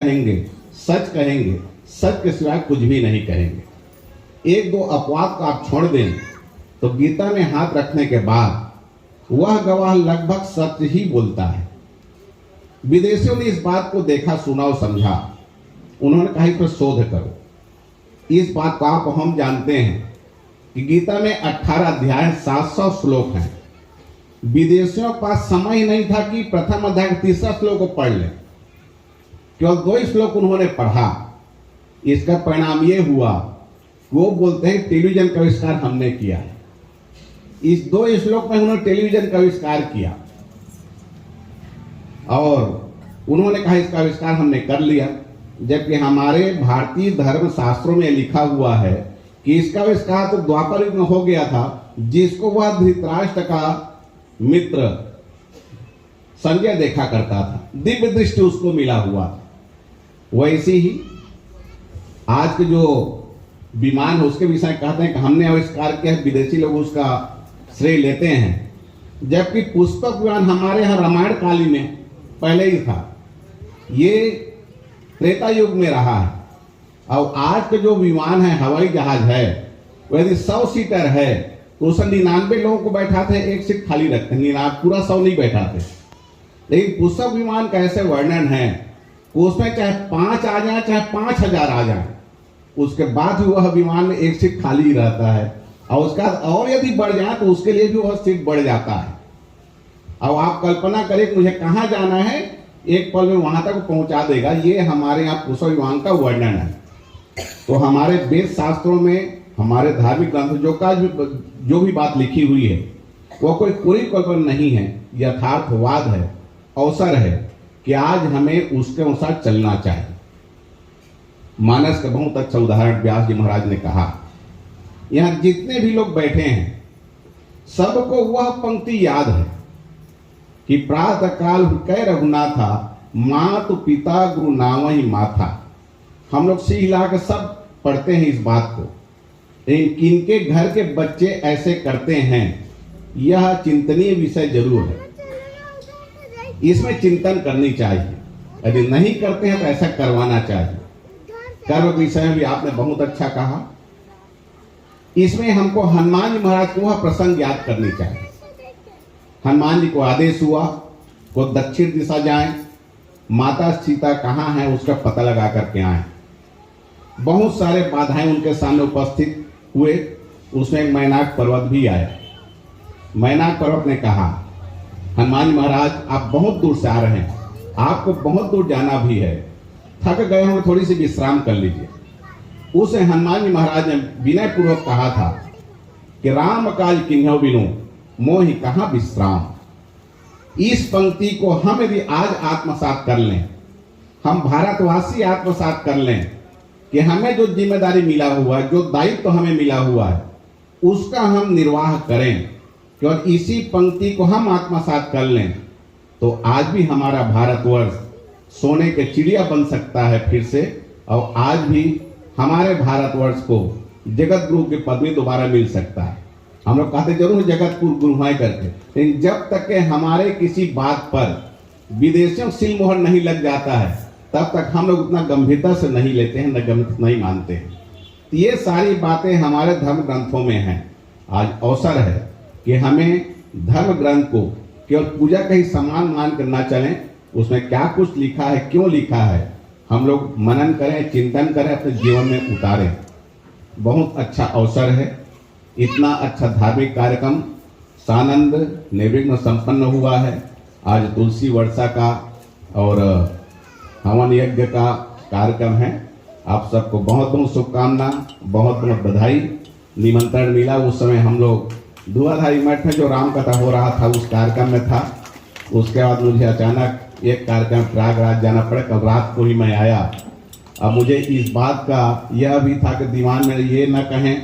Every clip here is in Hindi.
कहेंगे, सच कहेंगे, सच के सिवाय कुछ भी नहीं कहेंगे। एक दो अपवाद को आप छोड़ दें तो गीता में हाथ रखने के बाद वह गवाह लगभग सत्य ही बोलता है। विदेशियों ने इस बात को देखा, सुना और समझा। उन्होंने कहा इस पर शोध करो। इस बात को आप हम जानते हैं कि गीता में 18 अध्याय 700 श्लोक हैं। विदेशियों के पास समय ही नहीं था कि प्रथम अध्याय के तीसरा श्लोक को पढ़ लें। केवल 2 श्लोक उन्होंने पढ़ा। इसका परिणाम ये हुआ, वो बोलते हैं टेलीविजन का आविष्कार हमने किया है। इस 2 श्लोक में उन्होंने टेलीविजन का आविष्कार किया और उन्होंने कहा इसका आविष्कार हमने कर लिया, जबकि हमारे भारतीय धर्म शास्त्रों में लिखा हुआ है कि इसका आविष्कार तो द्वापर युग में हो गया था, जिसको वह धृतराष्ट्र का मित्र संजय देखा करता था। दिव्य दृष्टि उसको मिला हुआ था। वैसे ही आज के जो विमान है उसके विषय कहते हैं कि हमने आविष्कार किया है, विदेशी लोग उसका श्रेय लेते हैं, जबकि पुष्पक विमान हमारे यहाँ रामायण काली में पहले ही था। ये त्रेता युग में रहा है। और आज के जो विमान है, हवाई जहाज है, वो यदि 100 सीटर है तो उसमें 99 लोगों को बैठाते हैं, 1 सीट खाली रखते हैं, पूरा 100 नहीं बैठाते। लेकिन पुष्पक विमान का ऐसे वर्णन है, उसमें चाहे 5 आ जाए चाहे 5000 आ जाए, उसके बाद भी वह विमान में 1 सीट खाली ही रहता है। और उसका और यदि बढ़ जाए तो उसके लिए भी वह सीट बढ़ जाता है। अब आप कल्पना करें कि मुझे कहाँ जाना है, एक पल में वहां तक पहुंचा देगा। ये हमारे यहाँ पुष्पक विमान का वर्णन है। तो हमारे वेद शास्त्रों में, हमारे धार्मिक ग्रंथ जो भी बात लिखी हुई है वो कोई पूरी कल्पना नहीं है, यथार्थवाद है, अवसर है कि आज हमें उसके अनुसार चलना चाहिए। मानस का बहुत अच्छा उदाहरण व्यास जी महाराज ने कहा। यहाँ जितने भी लोग बैठे हैं सबको वह पंक्ति याद है कि प्रातः काल कै रघुनाथा, मातु पिता गुरु नाम ही माथा। हम लोग सीख ला के सब पढ़ते हैं इस बात को, लेकिन किनके घर के बच्चे ऐसे करते हैं, यह चिंतनीय विषय जरूर है। इसमें चिंतन करनी चाहिए। यदि नहीं करते हैं तो ऐसा करवाना चाहिए। कर्म विषय भी आपने बहुत अच्छा कहा। इसमें हमको हनुमान जी महाराज को वह प्रसंग याद करनी चाहिए। हनुमान जी को आदेश हुआ वो दक्षिण दिशा जाएं, माता सीता कहाँ है उसका पता लगा करके आए। बहुत सारे बाधाएं उनके सामने उपस्थित हुए, उसमें मैनाक पर्वत भी आया। मैनाक पर्वत ने कहा, हनुमान जी महाराज आप बहुत दूर से आ रहे हैं, आपको बहुत दूर जाना भी है, थक गए होंगे, थोड़ी सी विश्राम कर लीजिए। उसे हनुमान जी महाराज ने विनय पूर्वक कहा था कि राम काज किन्हौ बिनु मोहि कहाँ विश्राम। इस पंक्ति को हम यदि आज आत्मसात कर लें, हम भारतवासी आत्मसात कर लें कि हमें जो जिम्मेदारी मिला हुआ है, जो दायित्व हमें मिला हुआ है, उसका हम निर्वाह करें, केवल इसी पंक्ति को हम आत्मसात कर लें तो आज भी हमारा भारतवर्ष सोने के चिड़िया बन सकता है फिर से। और आज भी हमारे भारतवर्ष को जगत गुरु की पदवी दोबारा मिल सकता है। हम लोग कहते जरूर जगत गुरु हैं करके, लेकिन जब तक के हमारे किसी बात पर विदेशियों सिल मोहर नहीं लग जाता है तब तक हम लोग उतना गंभीरता से नहीं लेते हैं, नहीं मानते हैं। तो ये सारी बातें हमारे धर्म ग्रंथों में हैं। आज अवसर है कि हमें धर्म ग्रंथ को केवल पूजा का ही सम्मान मान कर ना चलें, उसमें क्या कुछ लिखा है, क्यों लिखा है, हम लोग मनन करें, चिंतन करें, अपने जीवन में उतारें। बहुत अच्छा अवसर है। इतना अच्छा धार्मिक कार्यक्रम सानंद निर्विघ्न संपन्न हुआ है। आज तुलसी वर्षा का और हवन यज्ञ का कार्यक्रम है। आप सबको बहुत बहुत शुभकामना, बहुत बहुत बधाई। निमंत्रण मिला, उस समय हम लोग धुआधारी मठ में जो राम कथा हो रहा था उस कार्यक्रम में था। उसके बाद मुझे अचानक एक कार्यक्रम प्रयागराज जाना पड़ा, कल रात को ही मैं आया। अब मुझे इस बात का यह भी था कि दिमाग में ये न कहें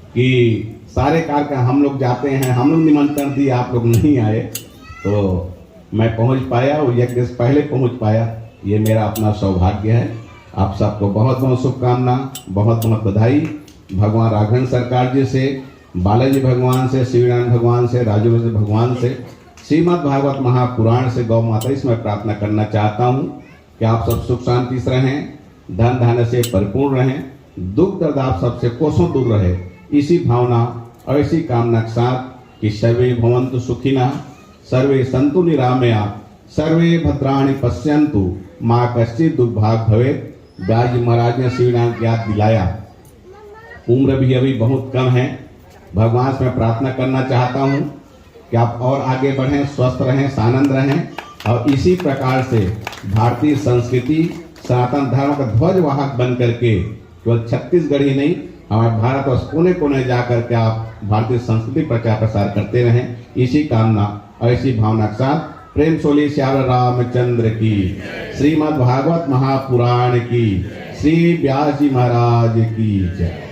कि सारे कार्यक्रम हम लोग जाते हैं, हम लोग निमंत्रण दिए, आप लोग नहीं आए, तो मैं पहुंच पाया और यज्ञ से पहले पहुंच पाया। ये मेरा अपना सौभाग्य है। आप सबको बहुत बहुत शुभकामना, बहुत बहुत बधाई। भगवान राघवेंद्र सरकार जी से, बालाजी भगवान से, शिवनारायण भगवान से, राजूवंश भगवान से, श्रीमद् भागवत महापुराण से, गौ माता से मैं प्रार्थना करना चाहता हूँ कि आप सब सुख शांति से रहें, धन धान्य से परिपूर्ण रहें, दुख दर्द आप सबसे कोसों दूर रहे। इसी भावना और इसी कामना के साथ कि सर्वे भवन्तु सुखिनः, सर्वे सन्तु निरामया, सर्वे भद्राणि पश्यन्तु, माँ कश्चित् दुर्भाग् भवेत्। गाजी महाराज ने शिवनाथ की याद दिलाया। उम्र भी अभी बहुत कम है। भगवान से मैं प्रार्थना करना चाहता हूँ कि आप और आगे बढ़ें, स्वस्थ रहें, सानंद रहें और इसी प्रकार से भारतीय संस्कृति सनातन धर्म का ध्वजवाहक बन करके केवल छत्तीसगढ़ ही नहीं, हमारे भारत और कोने कोने जाकर के आप भारतीय संस्कृति प्रचार प्रसार करते रहें। इसी कामना और इसी भावना के साथ प्रेम सोली श्याम रामचंद्र की, श्रीमद् भागवत महापुराण की, श्री व्यास जी महाराज की जय।